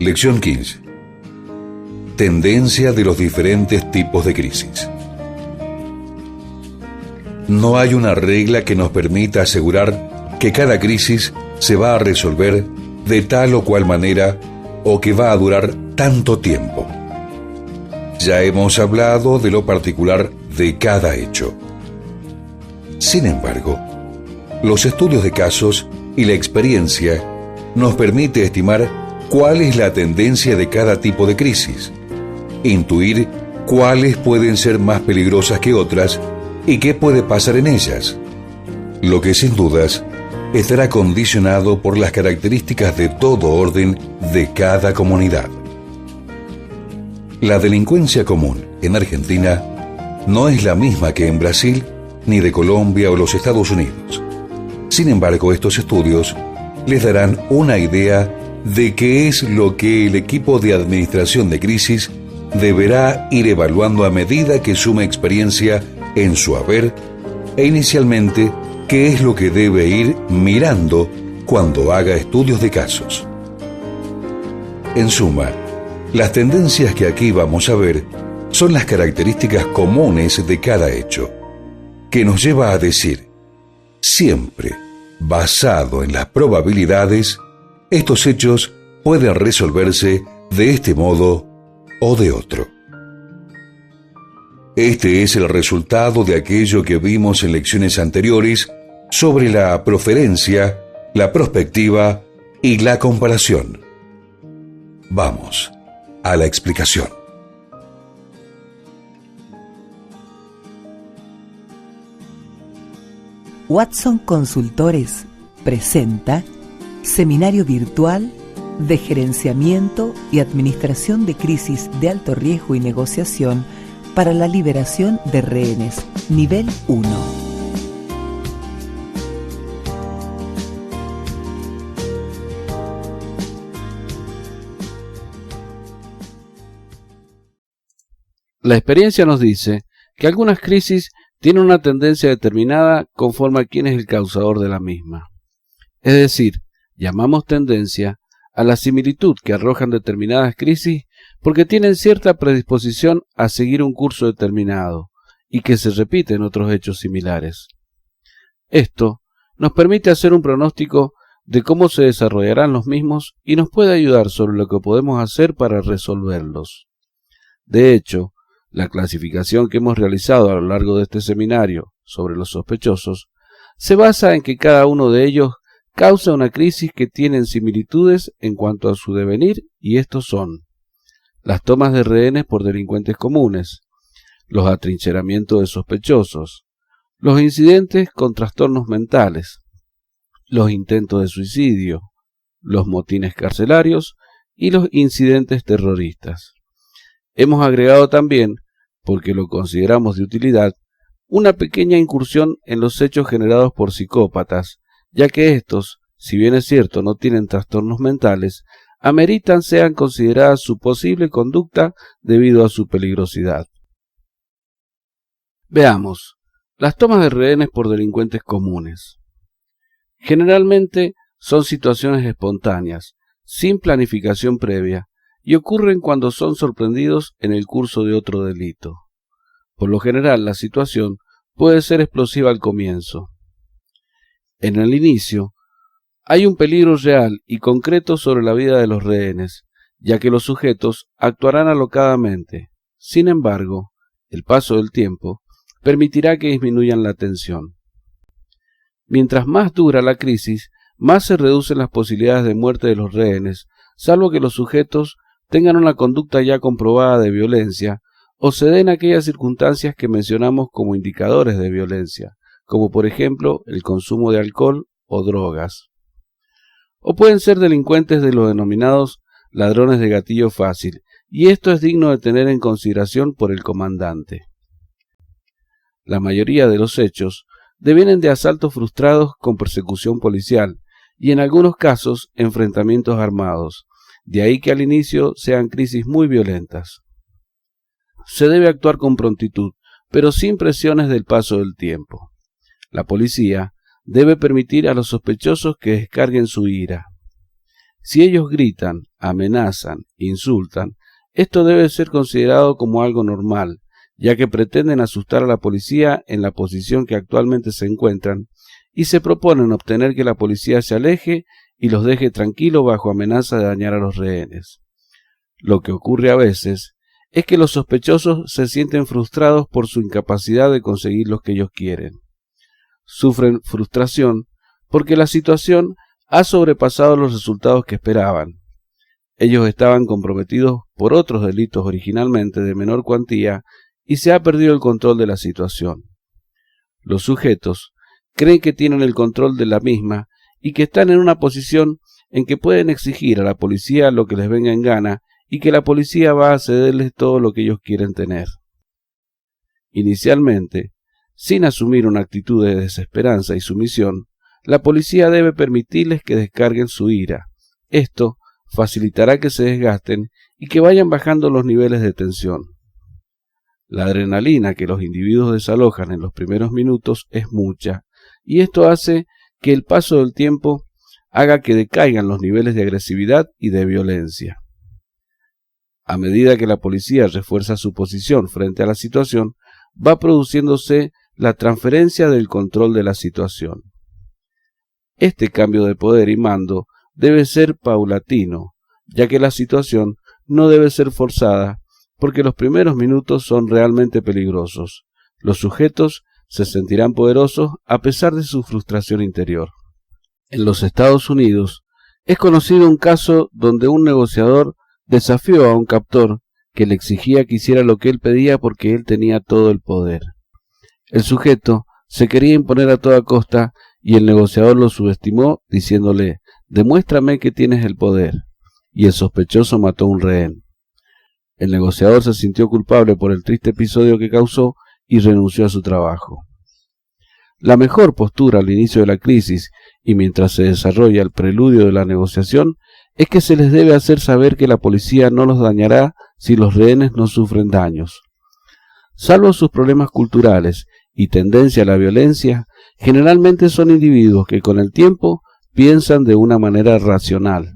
Lección 15. Tendencia de los diferentes tipos de crisis. No hay una regla que nos permita asegurar que cada crisis se va a resolver de tal o cual manera o que va a durar tanto tiempo. Ya hemos hablado de lo particular de cada hecho. Sin embargo, los estudios de casos y la experiencia nos permite estimar cuál es la tendencia de cada tipo de crisis, intuir cuáles pueden ser más peligrosas que otras y qué puede pasar en ellas, lo que sin dudas estará condicionado por las características de todo orden de cada comunidad. La delincuencia común en Argentina no es la misma que en Brasil, ni de Colombia o los Estados Unidos. Sin embargo, estos estudios les darán una idea de qué es lo que el equipo de administración de crisis deberá ir evaluando a medida que suma experiencia en su haber e inicialmente qué es lo que debe ir mirando cuando haga estudios de casos. En suma, las tendencias que aquí vamos a ver son las características comunes de cada hecho, que nos lleva a decir, siempre basado en las probabilidades, estos hechos pueden resolverse de este modo o de otro. Este es el resultado de aquello que vimos en lecciones anteriores sobre la proferencia, la prospectiva y la comparación. Vamos a la explicación. Watson Consultores presenta Seminario Virtual de Gerenciamiento y Administración de Crisis de Alto Riesgo y Negociación para la Liberación de Rehenes, Nivel 1. La experiencia nos dice que algunas crisis tienen una tendencia determinada conforme a quién es el causador de la misma. Es decir, llamamos tendencia a la similitud que arrojan determinadas crisis porque tienen cierta predisposición a seguir un curso determinado y que se repiten otros hechos similares. Esto nos permite hacer un pronóstico de cómo se desarrollarán los mismos y nos puede ayudar sobre lo que podemos hacer para resolverlos. De hecho, la clasificación que hemos realizado a lo largo de este seminario sobre los sospechosos se basa en que cada uno de ellos causa una crisis que tienen similitudes en cuanto a su devenir, y estos son las tomas de rehenes por delincuentes comunes, los atrincheramientos de sospechosos, los incidentes con trastornos mentales, los intentos de suicidio, los motines carcelarios y los incidentes terroristas. Hemos agregado también, porque lo consideramos de utilidad, una pequeña incursión en los hechos generados por psicópatas, ya que estos, si bien es cierto no tienen trastornos mentales, ameritan sean consideradas su posible conducta debido a su peligrosidad. Veamos, las tomas de rehenes por delincuentes comunes. Generalmente son situaciones espontáneas, sin planificación previa, y ocurren cuando son sorprendidos en el curso de otro delito. Por lo general, la situación puede ser explosiva al comienzo. En el inicio, hay un peligro real y concreto sobre la vida de los rehenes, ya que los sujetos actuarán alocadamente. Sin embargo, el paso del tiempo permitirá que disminuyan la tensión. Mientras más dura la crisis, más se reducen las posibilidades de muerte de los rehenes, salvo que los sujetos tengan una conducta ya comprobada de violencia o se den aquellas circunstancias que mencionamos como indicadores de violencia, como por ejemplo el consumo de alcohol o drogas. O pueden ser delincuentes de los denominados ladrones de gatillo fácil, y esto es digno de tener en consideración por el comandante. La mayoría de los hechos devienen de asaltos frustrados con persecución policial y en algunos casos enfrentamientos armados, de ahí que al inicio sean crisis muy violentas. Se debe actuar con prontitud, pero sin presiones del paso del tiempo. La policía debe permitir a los sospechosos que descarguen su ira. Si ellos gritan, amenazan, insultan, esto debe ser considerado como algo normal, ya que pretenden asustar a la policía en la posición que actualmente se encuentran y se proponen obtener que la policía se aleje y los deje tranquilos bajo amenaza de dañar a los rehenes. Lo que ocurre a veces es que los sospechosos se sienten frustrados por su incapacidad de conseguir lo que ellos quieren. Sufren frustración porque la situación ha sobrepasado los resultados que esperaban. Ellos estaban comprometidos por otros delitos originalmente de menor cuantía y se ha perdido el control de la situación. Los sujetos creen que tienen el control de la misma y que están en una posición en que pueden exigir a la policía lo que les venga en gana y que la policía va a cederles todo lo que ellos quieren tener. Inicialmente, sin asumir una actitud de desesperanza y sumisión, la policía debe permitirles que descarguen su ira. Esto facilitará que se desgasten y que vayan bajando los niveles de tensión. La adrenalina que los individuos desalojan en los primeros minutos es mucha, y esto hace que el paso del tiempo haga que decaigan los niveles de agresividad y de violencia. A medida que la policía refuerza su posición frente a la situación, va produciéndose la transferencia del control de la situación. Este cambio de poder y mando debe ser paulatino, ya que la situación no debe ser forzada, porque los primeros minutos son realmente peligrosos. Los sujetos se sentirán poderosos a pesar de su frustración interior. En los Estados Unidos es conocido un caso donde un negociador desafió a un captor que le exigía que hiciera lo que él pedía porque él tenía todo el poder. El sujeto se quería imponer a toda costa y el negociador lo subestimó diciéndole: «Demuéstrame que tienes el poder», y el sospechoso mató a un rehén. El negociador se sintió culpable por el triste episodio que causó y renunció a su trabajo. La mejor postura al inicio de la crisis y mientras se desarrolla el preludio de la negociación es que se les debe hacer saber que la policía no los dañará si los rehenes no sufren daños. Salvo sus problemas culturales y tendencia a la violencia, generalmente son individuos que con el tiempo piensan de una manera racional.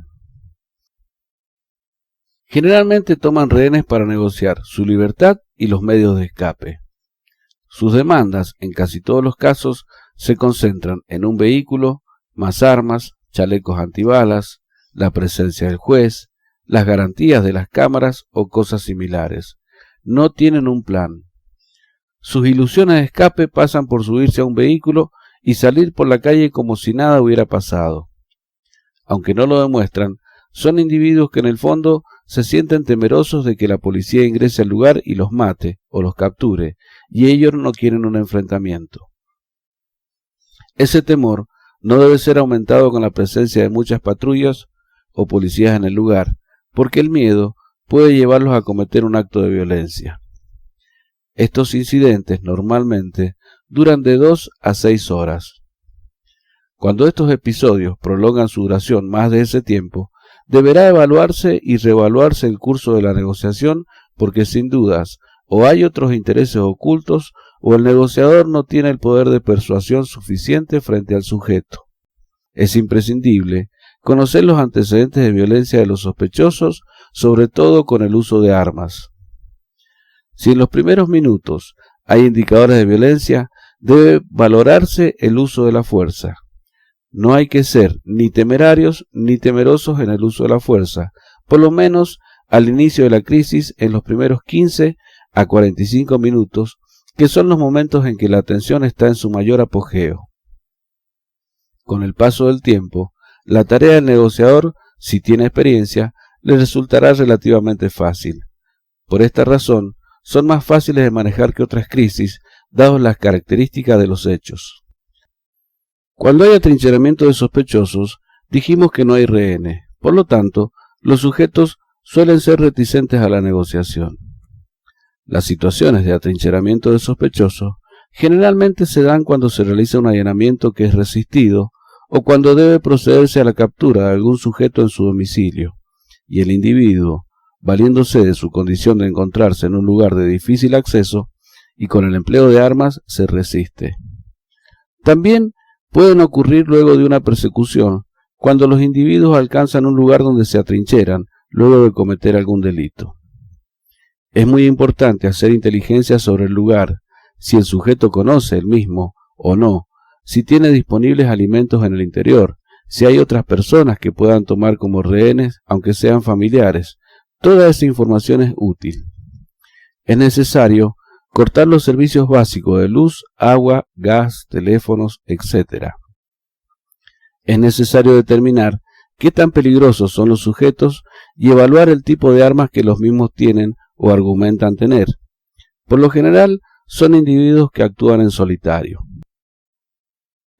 Generalmente toman rehenes para negociar su libertad y los medios de escape. Sus demandas, en casi todos los casos, se concentran en un vehículo, más armas, chalecos antibalas, la presencia del juez, las garantías de las cámaras o cosas similares. No tienen un plan. Sus ilusiones de escape pasan por subirse a un vehículo y salir por la calle como si nada hubiera pasado. Aunque no lo demuestran, son individuos que en el fondo se sienten temerosos de que la policía ingrese al lugar y los mate o los capture, y ellos no quieren un enfrentamiento. Ese temor no debe ser aumentado con la presencia de muchas patrullas o policías en el lugar, porque el miedo puede llevarlos a cometer un acto de violencia. Estos incidentes normalmente duran de 2 a 6 horas. Cuando estos episodios prolongan su duración más de ese tiempo, deberá evaluarse y reevaluarse el curso de la negociación porque sin dudas o hay otros intereses ocultos o el negociador no tiene el poder de persuasión suficiente frente al sujeto. Es imprescindible conocer los antecedentes de violencia de los sospechosos, sobre todo con el uso de armas. Si en los primeros minutos hay indicadores de violencia, debe valorarse el uso de la fuerza. No hay que ser ni temerarios ni temerosos en el uso de la fuerza, por lo menos al inicio de la crisis en los primeros 15 a 45 minutos, que son los momentos en que la tensión está en su mayor apogeo. Con el paso del tiempo, la tarea del negociador, si tiene experiencia, le resultará relativamente fácil. Por esta razón, son más fáciles de manejar que otras crisis, dadas las características de los hechos. Cuando hay atrincheramiento de sospechosos, dijimos que no hay rehenes. Por lo tanto, los sujetos suelen ser reticentes a la negociación. Las situaciones de atrincheramiento de sospechosos generalmente se dan cuando se realiza un allanamiento que es resistido o cuando debe procederse a la captura de algún sujeto en su domicilio, y el individuo, valiéndose de su condición de encontrarse en un lugar de difícil acceso y con el empleo de armas, se resiste. También pueden ocurrir luego de una persecución cuando los individuos alcanzan un lugar donde se atrincheran luego de cometer algún delito. Es muy importante hacer inteligencia sobre el lugar, si el sujeto conoce el mismo o no, si tiene disponibles alimentos en el interior, si hay otras personas que puedan tomar como rehenes, aunque sean familiares. Toda esa información es útil. Es necesario cortar los servicios básicos de luz, agua, gas, teléfonos, etc. Es necesario determinar qué tan peligrosos son los sujetos y evaluar el tipo de armas que los mismos tienen o argumentan tener. Por lo general, son individuos que actúan en solitario.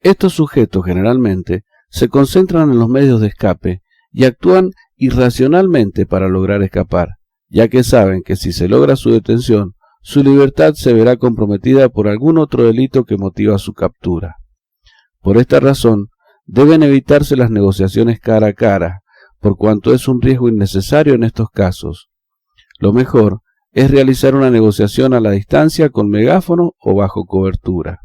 Estos sujetos generalmente se concentran en los medios de escape y actúan irracionalmente para lograr escapar, ya que saben que si se logra su detención, su libertad se verá comprometida por algún otro delito que motiva su captura. Por esta razón, deben evitarse las negociaciones cara a cara, por cuanto es un riesgo innecesario en estos casos. Lo mejor es realizar una negociación a la distancia con megáfono o bajo cobertura.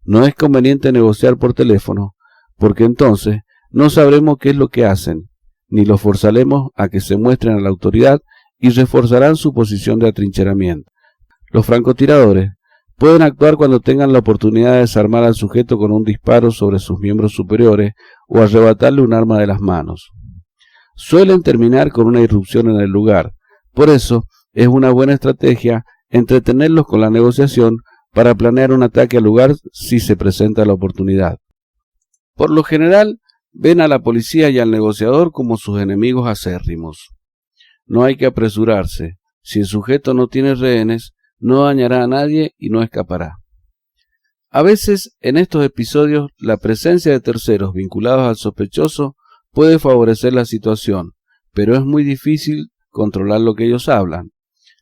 No es conveniente negociar por teléfono, porque entonces no sabremos qué es lo que hacen, ni los forzaremos a que se muestren a la autoridad y reforzarán su posición de atrincheramiento. Los francotiradores pueden actuar cuando tengan la oportunidad de desarmar al sujeto con un disparo sobre sus miembros superiores o arrebatarle un arma de las manos. Suelen terminar con una irrupción en el lugar, por eso es una buena estrategia entretenerlos con la negociación para planear un ataque al lugar si se presenta la oportunidad. Por lo general, ven a la policía y al negociador como sus enemigos acérrimos. No hay que apresurarse. Si el sujeto no tiene rehenes, no dañará a nadie y no escapará. A veces, en estos episodios, la presencia de terceros vinculados al sospechoso puede favorecer la situación, pero es muy difícil controlar lo que ellos hablan.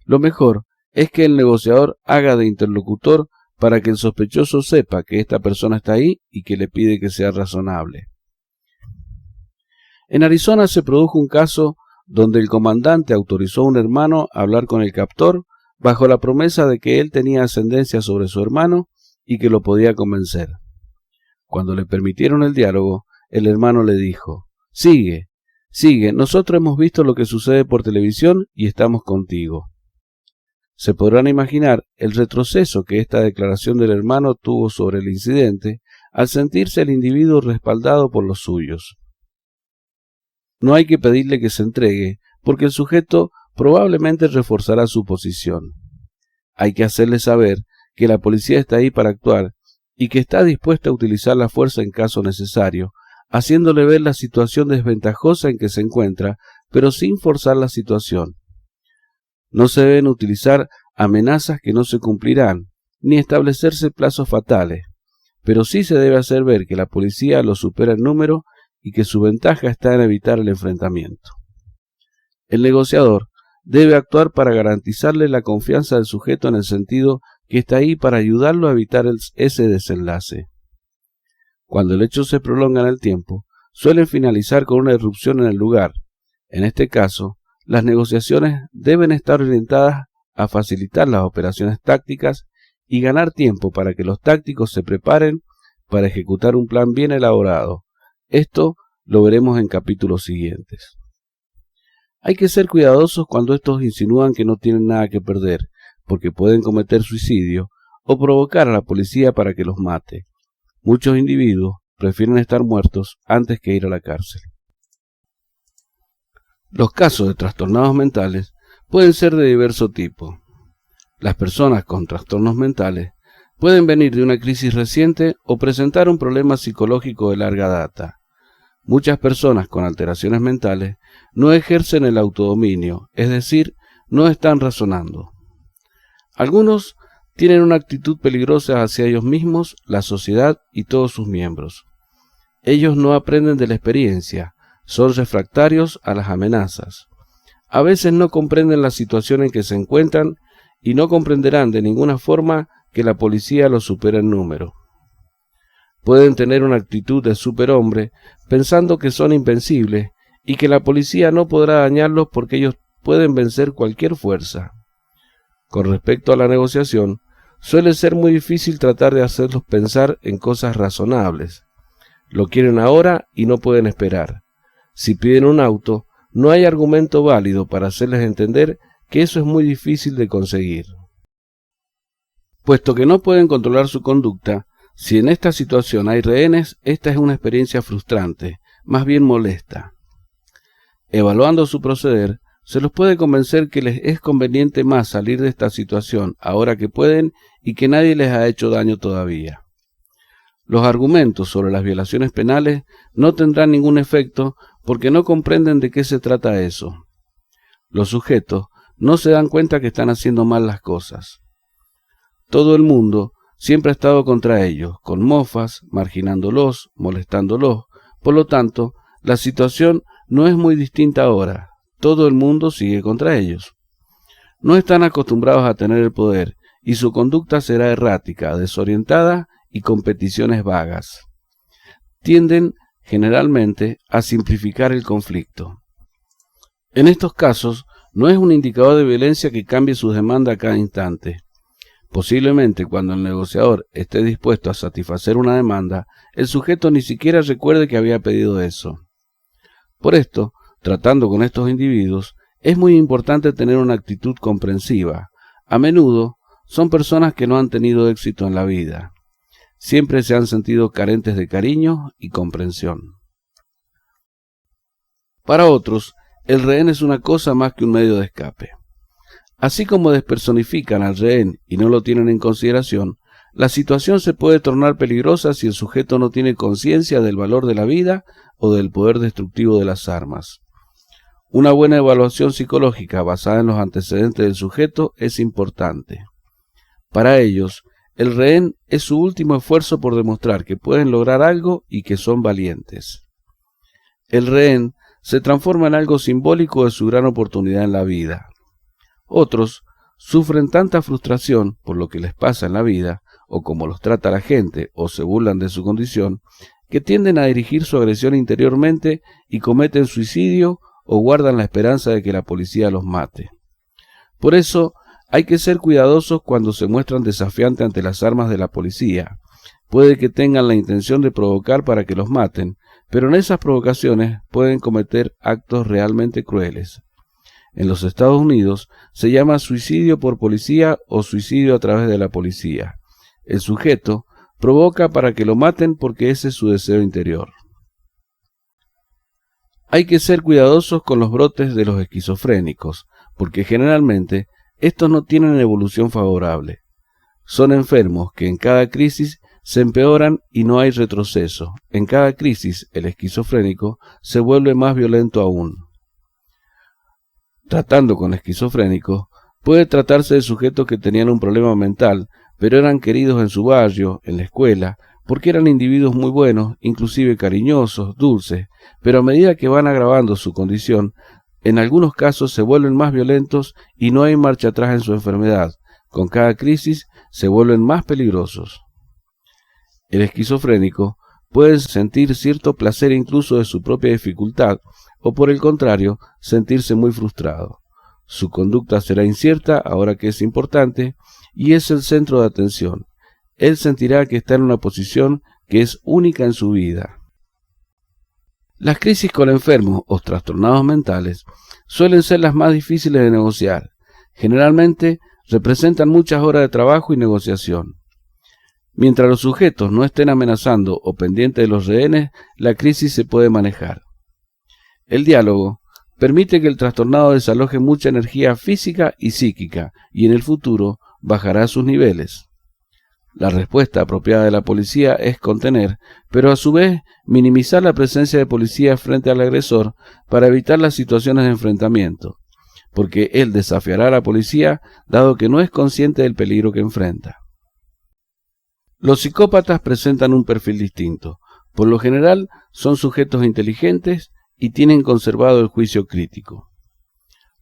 Lo mejor es que el negociador haga de interlocutor para que el sospechoso sepa que esta persona está ahí y que le pide que sea razonable. En Arizona se produjo un caso donde el comandante autorizó a un hermano a hablar con el captor bajo la promesa de que él tenía ascendencia sobre su hermano y que lo podía convencer. Cuando le permitieron el diálogo, el hermano le dijo: Sigue, nosotros hemos visto lo que sucede por televisión y estamos contigo. Se podrán imaginar el retroceso que esta declaración del hermano tuvo sobre el incidente al sentirse el individuo respaldado por los suyos. No hay que pedirle que se entregue, porque el sujeto probablemente reforzará su posición. Hay que hacerle saber que la policía está ahí para actuar y que está dispuesta a utilizar la fuerza en caso necesario, haciéndole ver la situación desventajosa en que se encuentra, pero sin forzar la situación. No se deben utilizar amenazas que no se cumplirán, ni establecerse plazos fatales, pero sí se debe hacer ver que la policía lo supera en número y que su ventaja está en evitar el enfrentamiento. El negociador debe actuar para garantizarle la confianza del sujeto en el sentido que está ahí para ayudarlo a evitar ese desenlace. Cuando el hecho se prolonga en el tiempo, suelen finalizar con una irrupción en el lugar. En este caso, las negociaciones deben estar orientadas a facilitar las operaciones tácticas y ganar tiempo para que los tácticos se preparen para ejecutar un plan bien elaborado. Esto lo veremos en capítulos siguientes. Hay que ser cuidadosos cuando estos insinúan que no tienen nada que perder, porque pueden cometer suicidio o provocar a la policía para que los mate. Muchos individuos prefieren estar muertos antes que ir a la cárcel. Los casos de trastornados mentales pueden ser de diverso tipo. Las personas con trastornos mentales pueden venir de una crisis reciente o presentar un problema psicológico de larga data. Muchas personas con alteraciones mentales no ejercen el autodominio, es decir, no están razonando. Algunos tienen una actitud peligrosa hacia ellos mismos, la sociedad y todos sus miembros. Ellos no aprenden de la experiencia, son refractarios a las amenazas. A veces no comprenden la situación en que se encuentran y no comprenderán de ninguna forma que la policía los supera en número. Pueden tener una actitud de superhombre pensando que son invencibles y que la policía no podrá dañarlos porque ellos pueden vencer cualquier fuerza. Con respecto a la negociación, suele ser muy difícil tratar de hacerlos pensar en cosas razonables. Lo quieren ahora y no pueden esperar. Si piden un auto, no hay argumento válido para hacerles entender que eso es muy difícil de conseguir. Puesto que no pueden controlar su conducta, si en esta situación hay rehenes, esta es una experiencia frustrante, más bien molesta. Evaluando su proceder, se los puede convencer que les es conveniente más salir de esta situación ahora que pueden y que nadie les ha hecho daño todavía. Los argumentos sobre las violaciones penales no tendrán ningún efecto porque no comprenden de qué se trata eso. Los sujetos no se dan cuenta que están haciendo mal las cosas. Todo el mundo siempre ha estado contra ellos, con mofas, marginándolos, molestándolos. Por lo tanto, la situación no es muy distinta ahora. Todo el mundo sigue contra ellos. No están acostumbrados a tener el poder y su conducta será errática, desorientada y con peticiones vagas. Tienden, generalmente, a simplificar el conflicto. En estos casos, no es un indicador de violencia que cambie su demanda a cada instante. Posiblemente cuando el negociador esté dispuesto a satisfacer una demanda, el sujeto ni siquiera recuerde que había pedido eso. Por esto, tratando con estos individuos, es muy importante tener una actitud comprensiva. A menudo, son personas que no han tenido éxito en la vida. Siempre se han sentido carentes de cariño y comprensión. Para otros, el rehén es una cosa más que un medio de escape. Así como despersonifican al rehén y no lo tienen en consideración, la situación se puede tornar peligrosa si el sujeto no tiene conciencia del valor de la vida o del poder destructivo de las armas. Una buena evaluación psicológica basada en los antecedentes del sujeto es importante. Para ellos, el rehén es su último esfuerzo por demostrar que pueden lograr algo y que son valientes. El rehén se transforma en algo simbólico de su gran oportunidad en la vida. Otros sufren tanta frustración por lo que les pasa en la vida, o como los trata la gente, o se burlan de su condición, que tienden a dirigir su agresión interiormente y cometen suicidio o guardan la esperanza de que la policía los mate. Por eso, hay que ser cuidadosos cuando se muestran desafiantes ante las armas de la policía. Puede que tengan la intención de provocar para que los maten, pero en esas provocaciones pueden cometer actos realmente crueles. En los Estados Unidos se llama suicidio por policía o suicidio a través de la policía. El sujeto provoca para que lo maten porque ese es su deseo interior. Hay que ser cuidadosos con los brotes de los esquizofrénicos, porque generalmente estos no tienen evolución favorable. Son enfermos que en cada crisis se empeoran y no hay retroceso. En cada crisis el esquizofrénico se vuelve más violento aún. Tratando con esquizofrénicos, puede tratarse de sujetos que tenían un problema mental, pero eran queridos en su barrio, en la escuela, porque eran individuos muy buenos, inclusive cariñosos, dulces, pero a medida que van agravando su condición, en algunos casos se vuelven más violentos y no hay marcha atrás en su enfermedad. Con cada crisis se vuelven más peligrosos. El esquizofrénico puede sentir cierto placer incluso de su propia dificultad, o por el contrario, sentirse muy frustrado. Su conducta será incierta ahora que es importante y es el centro de atención. Él sentirá que está en una posición que es única en su vida. Las crisis con enfermos o trastornados mentales suelen ser las más difíciles de negociar. Generalmente representan muchas horas de trabajo y negociación. Mientras los sujetos no estén amenazando o pendientes de los rehenes, la crisis se puede manejar. El diálogo permite que el trastornado desaloje mucha energía física y psíquica y en el futuro bajará sus niveles. La respuesta apropiada de la policía es contener, pero a su vez minimizar la presencia de policía frente al agresor para evitar las situaciones de enfrentamiento, porque él desafiará a la policía dado que no es consciente del peligro que enfrenta. Los psicópatas presentan un perfil distinto. Por lo general son sujetos inteligentes y tienen conservado el juicio crítico.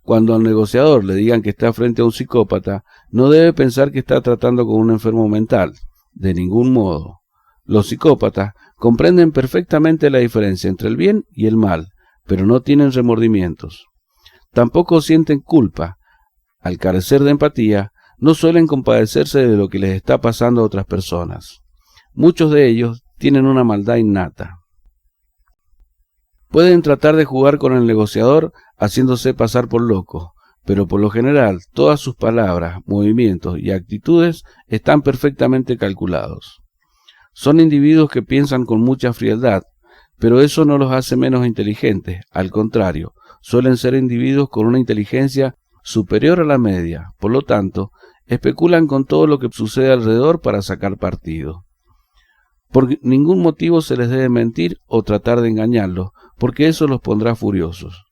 Cuando al negociador le digan que está frente a un psicópata, no debe pensar que está tratando con un enfermo mental, de ningún modo. Los psicópatas comprenden perfectamente la diferencia entre el bien y el mal, pero no tienen remordimientos. Tampoco sienten culpa. Al carecer de empatía, no suelen compadecerse de lo que les está pasando a otras personas. Muchos de ellos tienen una maldad innata. Pueden tratar de jugar con el negociador haciéndose pasar por locos, pero por lo general todas sus palabras, movimientos y actitudes están perfectamente calculados. Son individuos que piensan con mucha frialdad, pero eso no los hace menos inteligentes, al contrario, suelen ser individuos con una inteligencia superior a la media, por lo tanto, especulan con todo lo que sucede alrededor para sacar partido. Por ningún motivo se les debe mentir o tratar de engañarlos, porque eso los pondrá furiosos.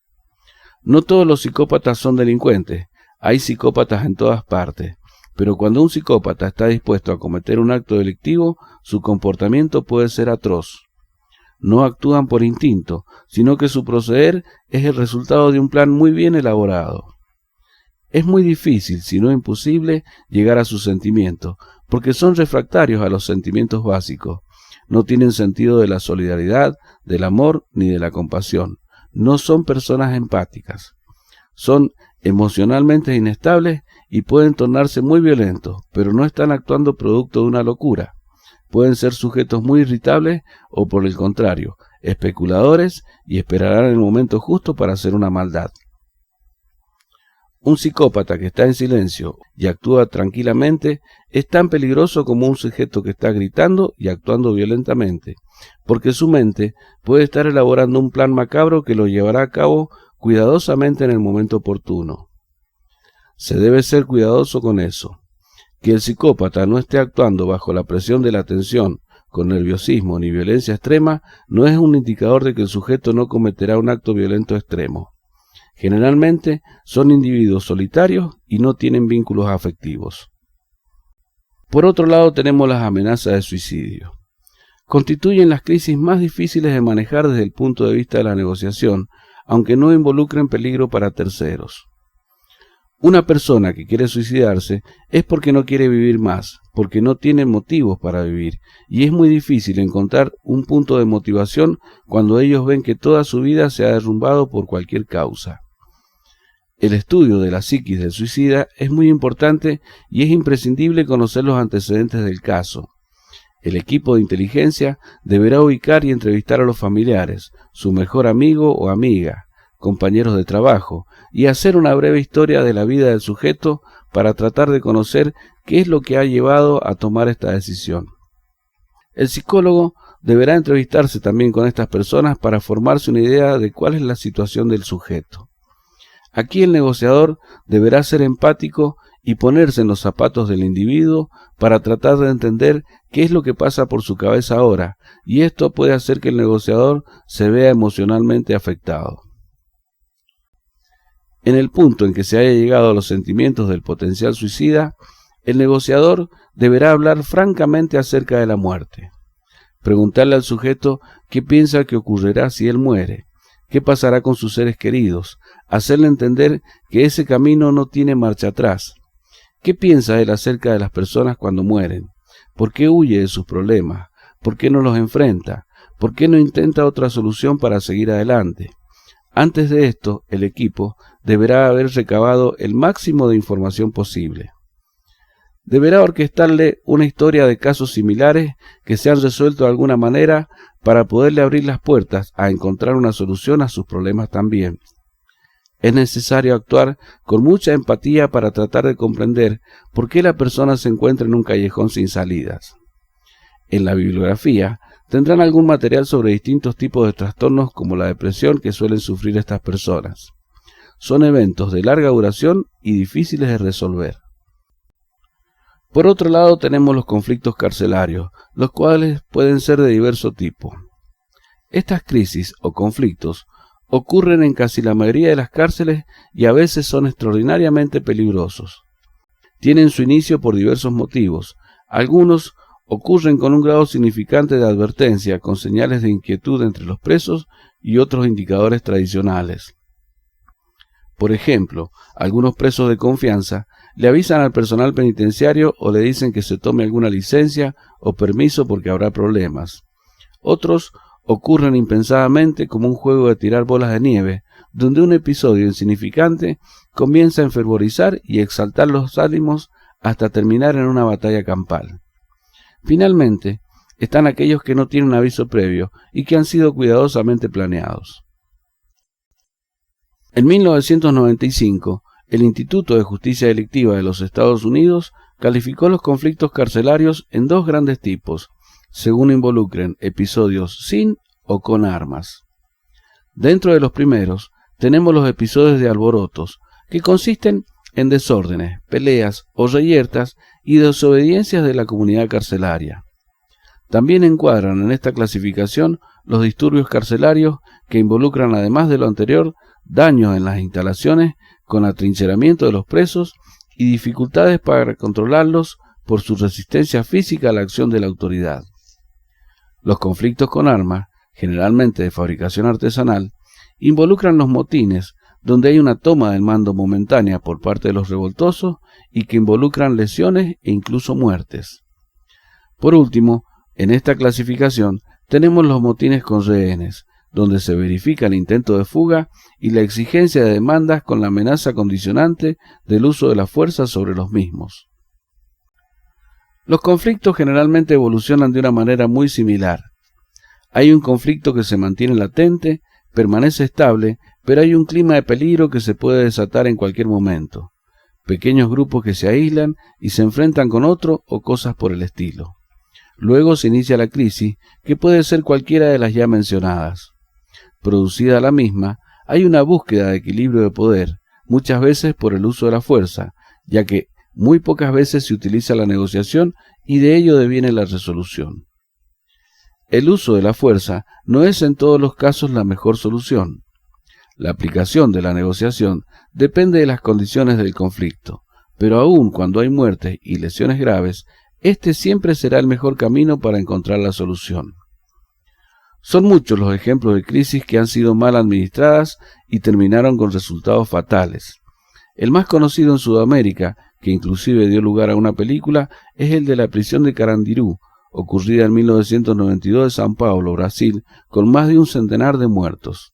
No todos los psicópatas son delincuentes, hay psicópatas en todas partes, pero cuando un psicópata está dispuesto a cometer un acto delictivo, su comportamiento puede ser atroz. No actúan por instinto, sino que su proceder es el resultado de un plan muy bien elaborado. Es muy difícil, si no imposible, llegar a sus sentimientos, porque son refractarios a los sentimientos básicos. No tienen sentido de la solidaridad, del amor ni de la compasión. No son personas empáticas. Son emocionalmente inestables y pueden tornarse muy violentos, pero no están actuando producto de una locura. Pueden ser sujetos muy irritables o, por el contrario, especuladores y esperarán el momento justo para hacer una maldad. Un psicópata que está en silencio y actúa tranquilamente es tan peligroso como un sujeto que está gritando y actuando violentamente, porque su mente puede estar elaborando un plan macabro que lo llevará a cabo cuidadosamente en el momento oportuno. Se debe ser cuidadoso con eso. Que el psicópata no esté actuando bajo la presión de la tensión, con nerviosismo ni violencia extrema, no es un indicador de que el sujeto no cometerá un acto violento extremo. Generalmente son individuos solitarios y no tienen vínculos afectivos. Por otro lado tenemos las amenazas de suicidio. Constituyen las crisis más difíciles de manejar desde el punto de vista de la negociación, aunque no involucren peligro para terceros. Una persona que quiere suicidarse es porque no quiere vivir más, porque no tiene motivos para vivir, y es muy difícil encontrar un punto de motivación cuando ellos ven que toda su vida se ha derrumbado por cualquier causa. El estudio de la psiquis del suicida es muy importante y es imprescindible conocer los antecedentes del caso. El equipo de inteligencia deberá ubicar y entrevistar a los familiares, su mejor amigo o amiga, compañeros de trabajo, y hacer una breve historia de la vida del sujeto para tratar de conocer qué es lo que ha llevado a tomar esta decisión. El psicólogo deberá entrevistarse también con estas personas para formarse una idea de cuál es la situación del sujeto. Aquí el negociador deberá ser empático y ponerse en los zapatos del individuo para tratar de entender qué es lo que pasa por su cabeza ahora, y esto puede hacer que el negociador se vea emocionalmente afectado. En el punto en que se haya llegado a los sentimientos del potencial suicida, el negociador deberá hablar francamente acerca de la muerte. Preguntarle al sujeto qué piensa que ocurrirá si él muere, qué pasará con sus seres queridos, hacerle entender que ese camino no tiene marcha atrás. ¿Qué piensa él acerca de las personas cuando mueren? ¿Por qué huye de sus problemas? ¿Por qué no los enfrenta? ¿Por qué no intenta otra solución para seguir adelante? Antes de esto, el equipo deberá haber recabado el máximo de información posible. Deberá orquestarle una historia de casos similares que se han resuelto de alguna manera para poderle abrir las puertas a encontrar una solución a sus problemas también. Es necesario actuar con mucha empatía para tratar de comprender por qué la persona se encuentra en un callejón sin salidas. En la bibliografía tendrán algún material sobre distintos tipos de trastornos como la depresión que suelen sufrir estas personas. Son eventos de larga duración y difíciles de resolver. Por otro lado tenemos los conflictos carcelarios, los cuales pueden ser de diverso tipo. Estas crisis o conflictos ocurren en casi la mayoría de las cárceles y a veces son extraordinariamente peligrosos. Tienen su inicio por diversos motivos. Algunos ocurren con un grado significante de advertencia, con señales de inquietud entre los presos y otros indicadores tradicionales. Por ejemplo, algunos presos de confianza le avisan al personal penitenciario o le dicen que se tome alguna licencia o permiso porque habrá problemas. Otros ocurren impensadamente como un juego de tirar bolas de nieve, donde un episodio insignificante comienza a enfervorizar y exaltar los ánimos hasta terminar en una batalla campal. Finalmente, están aquellos que no tienen aviso previo y que han sido cuidadosamente planeados. En 1995, el Instituto de Justicia Delictiva de los Estados Unidos calificó los conflictos carcelarios en dos grandes tipos, según involucren episodios sin o con armas. Dentro de los primeros, tenemos los episodios de alborotos, que consisten en desórdenes, peleas o reyertas y desobediencias de la comunidad carcelaria. También encuadran en esta clasificación los disturbios carcelarios que involucran, además de lo anterior, daños en las instalaciones con atrincheramiento de los presos y dificultades para controlarlos por su resistencia física a la acción de la autoridad. Los conflictos con armas, generalmente de fabricación artesanal, involucran los motines, donde hay una toma del mando momentánea por parte de los revoltosos y que involucran lesiones e incluso muertes. Por último, en esta clasificación tenemos los motines con rehenes, donde se verifica el intento de fuga y la exigencia de demandas con la amenaza condicionante del uso de la fuerza sobre los mismos. Los conflictos generalmente evolucionan de una manera muy similar. Hay un conflicto que se mantiene latente, permanece estable, pero hay un clima de peligro que se puede desatar en cualquier momento. Pequeños grupos que se aíslan y se enfrentan con otro o cosas por el estilo. Luego se inicia la crisis, que puede ser cualquiera de las ya mencionadas. Producida la misma, hay una búsqueda de equilibrio de poder, muchas veces por el uso de la fuerza, ya que muy pocas veces se utiliza la negociación y de ello deviene la resolución. El uso de la fuerza no es en todos los casos la mejor solución. La aplicación de la negociación depende de las condiciones del conflicto, pero aun cuando hay muertes y lesiones graves, este siempre será el mejor camino para encontrar la solución. Son muchos los ejemplos de crisis que han sido mal administradas y terminaron con resultados fatales. El más conocido en Sudamérica, que inclusive dio lugar a una película, es el de la prisión de Carandiru, ocurrida en 1992 en São Paulo, Brasil, con más de 100 de muertos.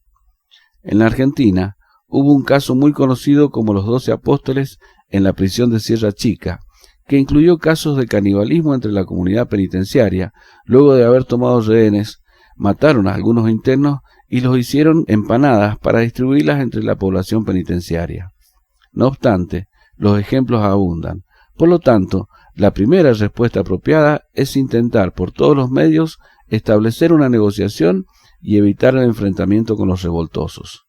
En la Argentina, hubo un caso muy conocido como los 12 apóstoles en la prisión de Sierra Chica, que incluyó casos de canibalismo entre la comunidad penitenciaria. Luego de haber tomado rehenes, mataron a algunos internos y los hicieron empanadas para distribuirlas entre la población penitenciaria. No obstante, los ejemplos abundan. Por lo tanto, la primera respuesta apropiada es intentar por todos los medios establecer una negociación y evitar el enfrentamiento con los revoltosos.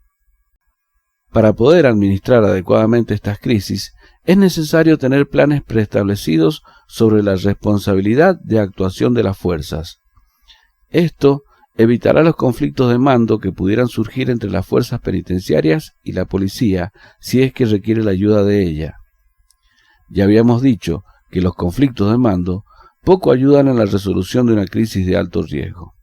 Para poder administrar adecuadamente estas crisis, es necesario tener planes preestablecidos sobre la responsabilidad de actuación de las fuerzas. Esto evitará los conflictos de mando que pudieran surgir entre las fuerzas penitenciarias y la policía si es que requiere la ayuda de ella. Ya habíamos dicho que los conflictos de mando poco ayudan en la resolución de una crisis de alto riesgo.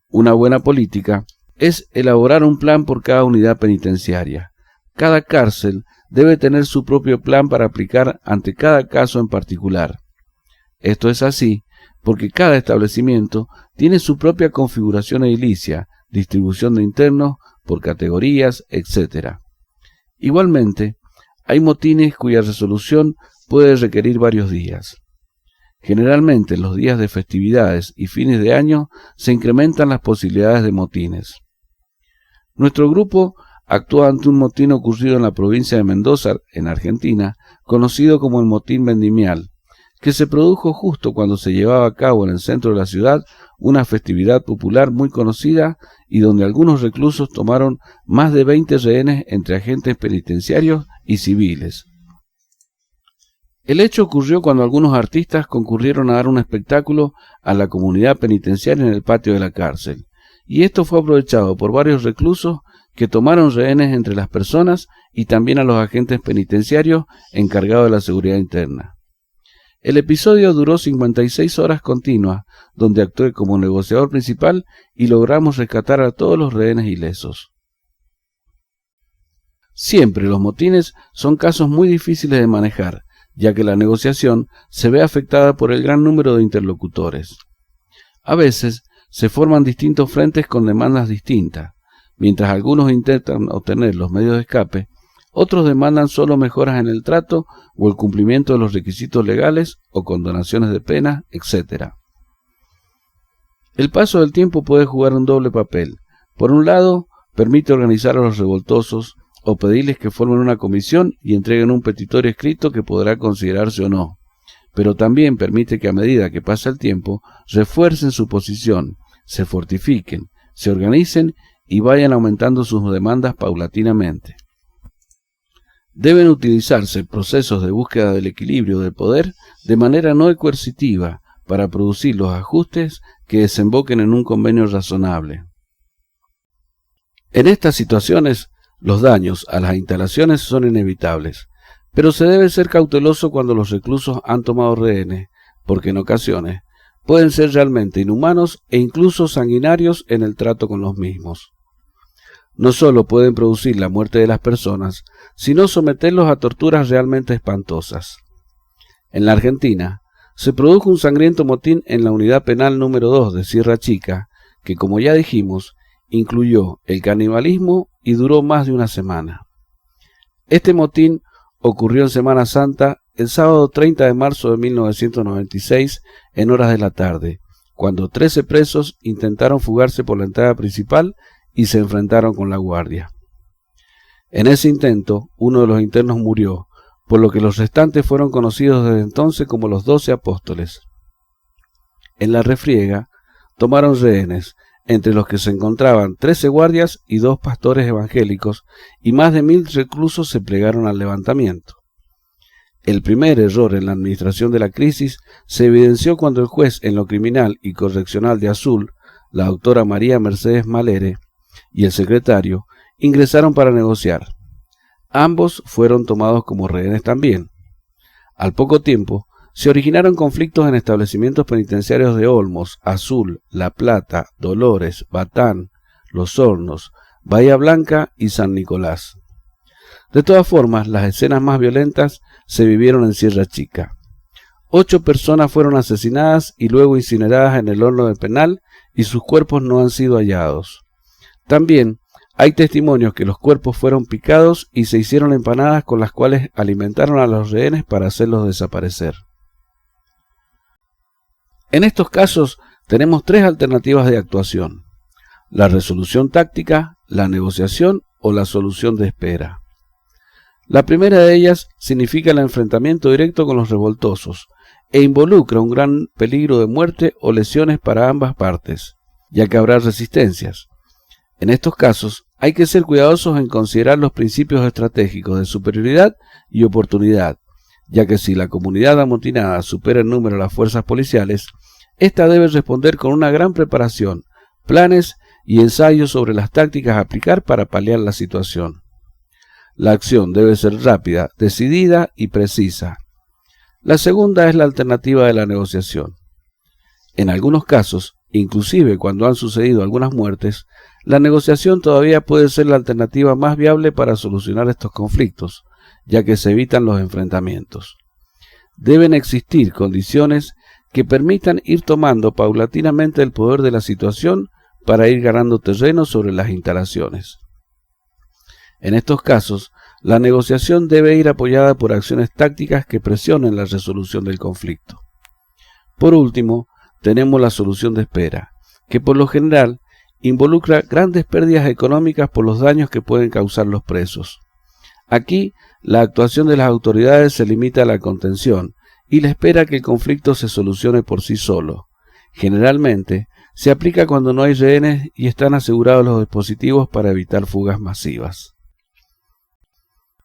Una buena política es elaborar un plan por cada unidad penitenciaria. Cada cárcel debe tener su propio plan para aplicar ante cada caso en particular. Esto es así porque cada establecimiento tiene su propia configuración edilicia, distribución de internos por categorías, etc. Igualmente, hay motines cuya resolución puede requerir varios días. Generalmente en los días de festividades y fines de año se incrementan las posibilidades de motines. Nuestro grupo actuó ante un motín ocurrido en la provincia de Mendoza, en Argentina, conocido como el motín vendimial, que se produjo justo cuando se llevaba a cabo en el centro de la ciudad una festividad popular muy conocida y donde algunos reclusos tomaron más de 20 rehenes entre agentes penitenciarios y civiles. El hecho ocurrió cuando algunos artistas concurrieron a dar un espectáculo a la comunidad penitenciaria en el patio de la cárcel, y esto fue aprovechado por varios reclusos que tomaron rehenes entre las personas y también a los agentes penitenciarios encargados de la seguridad interna. El episodio duró 56 horas continuas, donde actué como negociador principal y logramos rescatar a todos los rehenes ilesos. Siempre los motines son casos muy difíciles de manejar, ya que la negociación se ve afectada por el gran número de interlocutores. A veces se forman distintos frentes con demandas distintas. Mientras algunos intentan obtener los medios de escape, otros demandan solo mejoras en el trato o el cumplimiento de los requisitos legales o condonaciones de pena, etc. El paso del tiempo puede jugar un doble papel. Por un lado, permite organizar a los revoltosos o pedirles que formen una comisión y entreguen un petitorio escrito que podrá considerarse o no. Pero también permite que a medida que pasa el tiempo, refuercen su posición, se fortifiquen, se organicen y vayan aumentando sus demandas paulatinamente. Deben utilizarse procesos de búsqueda del equilibrio del poder de manera no coercitiva para producir los ajustes que desemboquen en un convenio razonable. En estas situaciones, los daños a las instalaciones son inevitables, pero se debe ser cauteloso cuando los reclusos han tomado rehenes, porque en ocasiones pueden ser realmente inhumanos e incluso sanguinarios en el trato con los mismos. No solo pueden producir la muerte de las personas, sino someterlos a torturas realmente espantosas. En la Argentina, se produjo un sangriento motín en la unidad penal número 2 de Sierra Chica, que como ya dijimos, incluyó el canibalismo y duró más de una semana. Este motín ocurrió en Semana Santa el sábado 30 de marzo de 1996 en horas de la tarde, cuando 13 presos intentaron fugarse por la entrada principal y se enfrentaron con la guardia. En ese intento, uno de los internos murió, por lo que los restantes fueron conocidos desde entonces como los 12 apóstoles. En la refriega, tomaron rehenes, entre los que se encontraban 13 guardias y 2 pastores evangélicos, y más de 1000 reclusos se plegaron al levantamiento. El primer error en la administración de la crisis se evidenció cuando el juez en lo criminal y correccional de Azul, la doctora María Mercedes Malere, y el secretario ingresaron para negociar. Ambos fueron tomados como rehenes también. Al poco tiempo, se originaron conflictos en establecimientos penitenciarios de Olmos, Azul, La Plata, Dolores, Batán, Los Hornos, Bahía Blanca y San Nicolás. De todas formas, las escenas más violentas se vivieron en Sierra Chica. 8 personas fueron asesinadas y luego incineradas en el horno del penal y sus cuerpos no han sido hallados. También hay testimonios que los cuerpos fueron picados y se hicieron empanadas con las cuales alimentaron a los rehenes para hacerlos desaparecer. En estos casos tenemos 3 alternativas de actuación: la resolución táctica, la negociación o la solución de espera. La primera de ellas significa el enfrentamiento directo con los revoltosos e involucra un gran peligro de muerte o lesiones para ambas partes, ya que habrá resistencias. En estos casos hay que ser cuidadosos en considerar los principios estratégicos de superioridad y oportunidad, ya que si la comunidad amotinada supera en número a las fuerzas policiales, ésta debe responder con una gran preparación, planes y ensayos sobre las tácticas a aplicar para paliar la situación. La acción debe ser rápida, decidida y precisa. La segunda es la alternativa de la negociación. En algunos casos, inclusive cuando han sucedido algunas muertes, la negociación todavía puede ser la alternativa más viable para solucionar estos conflictos, ya que se evitan los enfrentamientos. Deben existir condiciones que permitan ir tomando paulatinamente el poder de la situación para ir ganando terreno sobre las instalaciones. En estos casos, la negociación debe ir apoyada por acciones tácticas que presionen la resolución del conflicto. Por último, tenemos la solución de espera, que por lo general involucra grandes pérdidas económicas por los daños que pueden causar los presos. Aquí, la actuación de las autoridades se limita a la contención y la espera que el conflicto se solucione por sí solo. Generalmente, se aplica cuando no hay rehenes y están asegurados los dispositivos para evitar fugas masivas.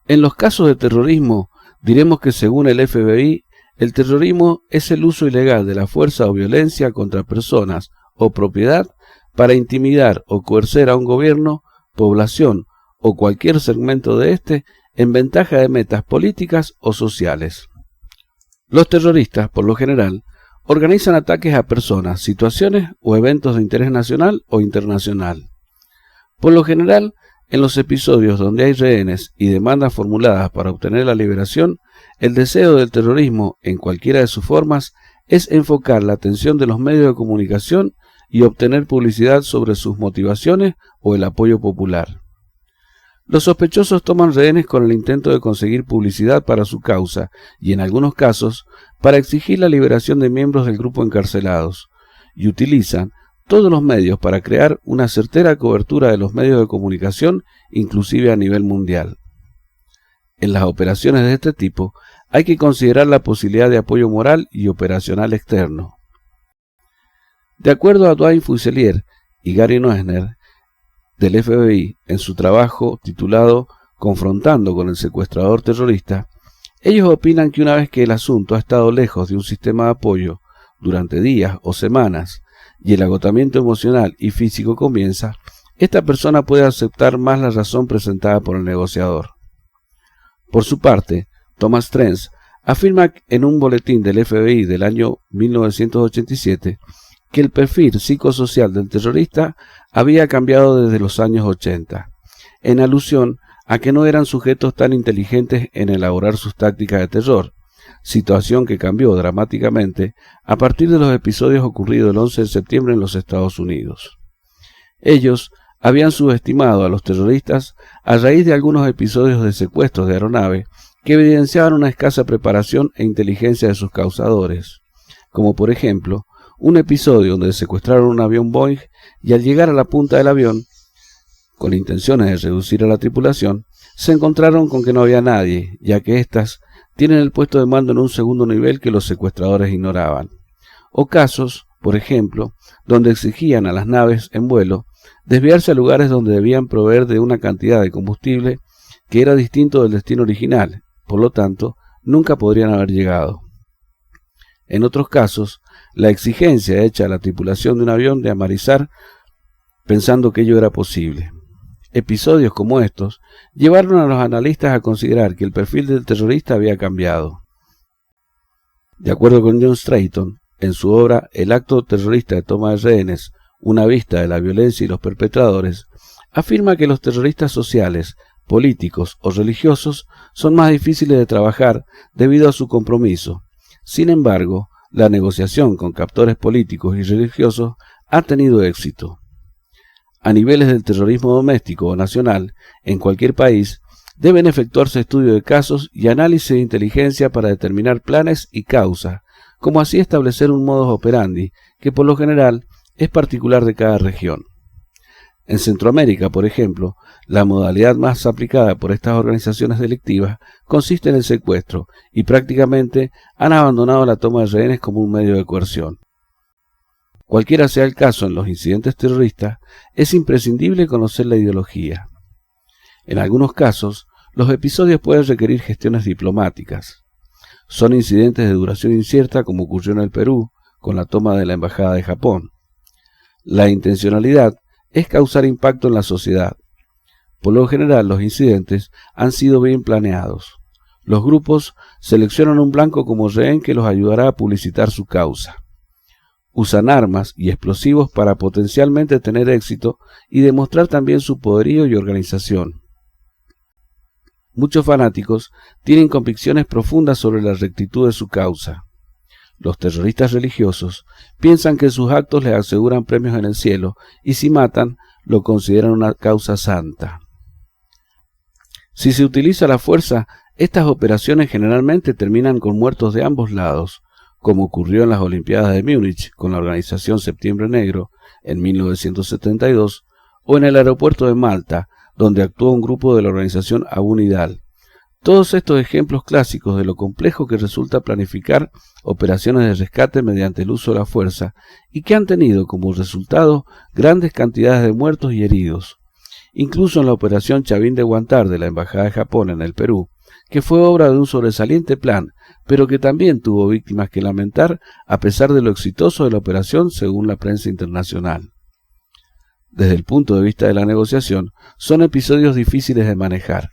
En los casos de terrorismo, diremos que según el FBI, el terrorismo es el uso ilegal de la fuerza o violencia contra personas o propiedad para intimidar o coercer a un gobierno, población o cualquier segmento de éste en ventaja de metas políticas o sociales. Los terroristas, por lo general, organizan ataques a personas, situaciones o eventos de interés nacional o internacional. Por lo general, en los episodios donde hay rehenes y demandas formuladas para obtener la liberación, el deseo del terrorismo, en cualquiera de sus formas, es enfocar la atención de los medios de comunicación y obtener publicidad sobre sus motivaciones o el apoyo popular. Los sospechosos toman rehenes con el intento de conseguir publicidad para su causa y, en algunos casos, para exigir la liberación de miembros del grupo encarcelados, y utilizan todos los medios para crear una certera cobertura de los medios de comunicación, inclusive a nivel mundial. En las operaciones de este tipo hay que considerar la posibilidad de apoyo moral y operacional externo. De acuerdo a Dwayne Fuselier y Gary Noesner del FBI en su trabajo titulado Confrontando con el secuestrador terrorista, ellos opinan que una vez que el asunto ha estado lejos de un sistema de apoyo durante días o semanas y el agotamiento emocional y físico comienza, esta persona puede aceptar más la razón presentada por el negociador. Por su parte, Thomas Trenz afirma en un boletín del FBI del año 1987 que el perfil psicosocial del terrorista había cambiado desde los años 80, en alusión a que no eran sujetos tan inteligentes en elaborar sus tácticas de terror, situación que cambió dramáticamente a partir de los episodios ocurridos el 11 de septiembre en los Estados Unidos. Ellos habían subestimado a los terroristas a raíz de algunos episodios de secuestros de aeronave que evidenciaban una escasa preparación e inteligencia de sus causadores, como por ejemplo un episodio donde secuestraron un avión Boeing y al llegar a la punta del avión, con intenciones de reducir a la tripulación, se encontraron con que no había nadie, ya que éstas tienen el puesto de mando en un segundo nivel que los secuestradores ignoraban. O casos, por ejemplo, donde exigían a las naves en vuelo desviarse a lugares donde debían proveer de una cantidad de combustible que era distinto del destino original, por lo tanto, nunca podrían haber llegado. En otros casos, la exigencia hecha a la tripulación de un avión de amarizar pensando que ello era posible. Episodios como estos llevaron a los analistas a considerar que el perfil del terrorista había cambiado. De acuerdo con John Strayton, en su obra El acto terrorista de toma de rehenes, una vista de la violencia y los perpetradores, afirma que los terroristas sociales, políticos o religiosos son más difíciles de trabajar debido a su compromiso. Sin embargo, la negociación con captores políticos y religiosos ha tenido éxito. A niveles del terrorismo doméstico o nacional, en cualquier país, deben efectuarse estudios de casos y análisis de inteligencia para determinar planes y causas, como así establecer un modus operandi que por lo general es particular de cada región. En Centroamérica, por ejemplo, la modalidad más aplicada por estas organizaciones delictivas consiste en el secuestro y prácticamente han abandonado la toma de rehenes como un medio de coerción. Cualquiera sea el caso en los incidentes terroristas, es imprescindible conocer la ideología. En algunos casos, los episodios pueden requerir gestiones diplomáticas. Son incidentes de duración incierta, como ocurrió en el Perú, con la toma de la Embajada de Japón. La intencionalidad es causar impacto en la sociedad. Por lo general, los incidentes han sido bien planeados. Los grupos seleccionan un blanco como rehén que los ayudará a publicitar su causa. Usan armas y explosivos para potencialmente tener éxito y demostrar también su poderío y organización. Muchos fanáticos tienen convicciones profundas sobre la rectitud de su causa. Los terroristas religiosos piensan que sus actos les aseguran premios en el cielo y si matan, lo consideran una causa santa. Si se utiliza la fuerza, estas operaciones generalmente terminan con muertos de ambos lados, como ocurrió en las Olimpiadas de Múnich con la organización Septiembre Negro en 1972, o en el aeropuerto de Malta, donde actuó un grupo de la organización Abu Nidal. Todos estos ejemplos clásicos de lo complejo que resulta planificar operaciones de rescate mediante el uso de la fuerza y que han tenido como resultado grandes cantidades de muertos y heridos. Incluso en la operación Chavín de Guantar de la Embajada de Japón en el Perú, que fue obra de un sobresaliente plan, pero que también tuvo víctimas que lamentar a pesar de lo exitoso de la operación según la prensa internacional. Desde el punto de vista de la negociación, son episodios difíciles de manejar.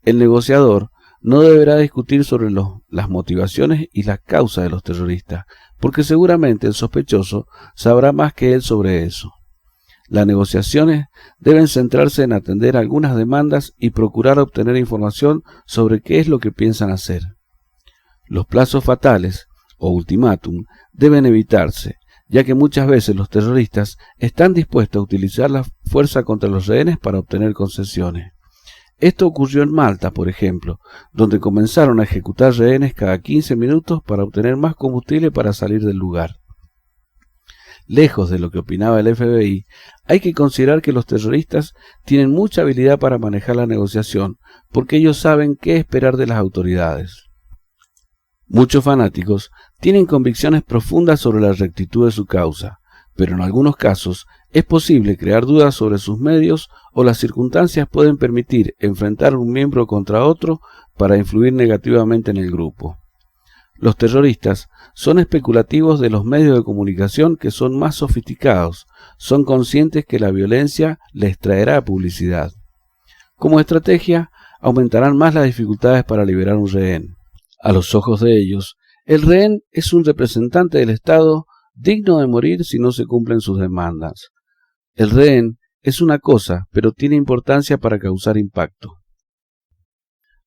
El negociador no deberá discutir sobre las motivaciones y las causas de los terroristas, porque seguramente el sospechoso sabrá más que él sobre eso. Las negociaciones deben centrarse en atender algunas demandas y procurar obtener información sobre qué es lo que piensan hacer. Los plazos fatales, o ultimátum, deben evitarse, ya que muchas veces los terroristas están dispuestos a utilizar la fuerza contra los rehenes para obtener concesiones. Esto ocurrió en Malta, por ejemplo, donde comenzaron a ejecutar rehenes cada 15 minutos para obtener más combustible para salir del lugar. lejos de lo que opinaba el FBI, hay que considerar que los terroristas tienen mucha habilidad para manejar la negociación, porque ellos saben qué esperar de las autoridades. Muchos fanáticos tienen convicciones profundas sobre la rectitud de su causa, pero en algunos casos es posible crear dudas sobre sus medios o las circunstancias pueden permitir enfrentar a un miembro contra otro para influir negativamente en el grupo. Los terroristas son especulativos de los medios de comunicación que son más sofisticados, son conscientes que la violencia les traerá publicidad. Como estrategia, aumentarán más las dificultades para liberar un rehén. A los ojos de ellos, el rehén es un representante del Estado digno de morir si no se cumplen sus demandas. El rehén es una cosa, pero tiene importancia para causar impacto.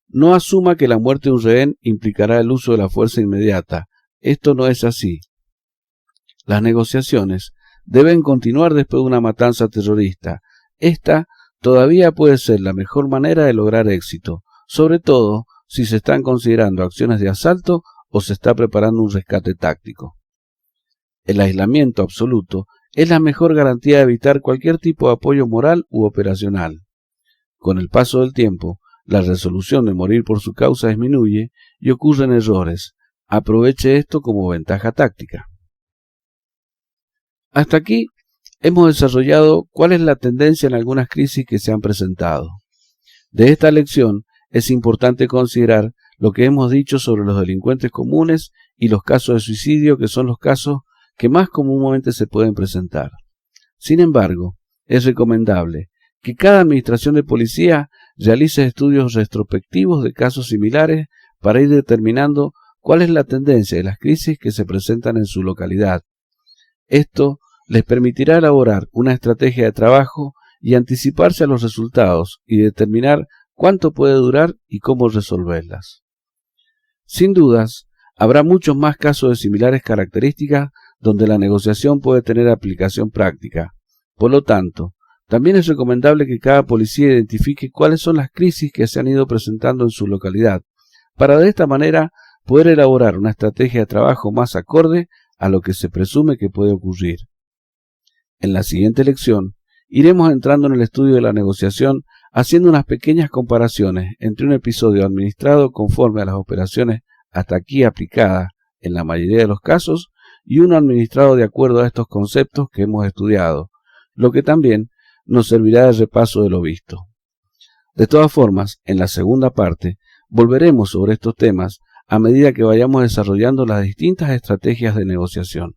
No asuma que la muerte de un rehén implicará el uso de la fuerza inmediata. Esto no es así. Las negociaciones deben continuar después de una matanza terrorista. Esta todavía puede ser la mejor manera de lograr éxito, sobre todo si se están considerando acciones de asalto o se está preparando un rescate táctico. El aislamiento absoluto es la mejor garantía de evitar cualquier tipo de apoyo moral u operacional. Con el paso del tiempo, la resolución de morir por su causa disminuye y ocurren errores. Aproveche esto como ventaja táctica. Hasta aquí hemos desarrollado cuál es la tendencia en algunas crisis que se han presentado. De esta lección es importante considerar lo que hemos dicho sobre los delincuentes comunes y los casos de suicidio, que son los casos que más comúnmente se pueden presentar. Sin embargo, es recomendable que cada administración de policía realice estudios retrospectivos de casos similares para ir determinando cuál es la tendencia de las crisis que se presentan en su localidad. Esto les permitirá elaborar una estrategia de trabajo y anticiparse a los resultados y determinar cuánto puede durar y cómo resolverlas. Sin dudas, habrá muchos más casos de similares características donde la negociación puede tener aplicación práctica. Por lo tanto, también es recomendable que cada policía identifique cuáles son las crisis que se han ido presentando en su localidad, para de esta manera poder elaborar una estrategia de trabajo más acorde a lo que se presume que puede ocurrir. En la siguiente lección, iremos entrando en el estudio de la negociación haciendo unas pequeñas comparaciones entre un episodio administrado conforme a las operaciones hasta aquí aplicadas en la mayoría de los casos y uno administrado de acuerdo a estos conceptos que hemos estudiado, lo que también nos servirá de repaso de lo visto. De todas formas, en la segunda parte, volveremos sobre estos temas a medida que vayamos desarrollando las distintas estrategias de negociación.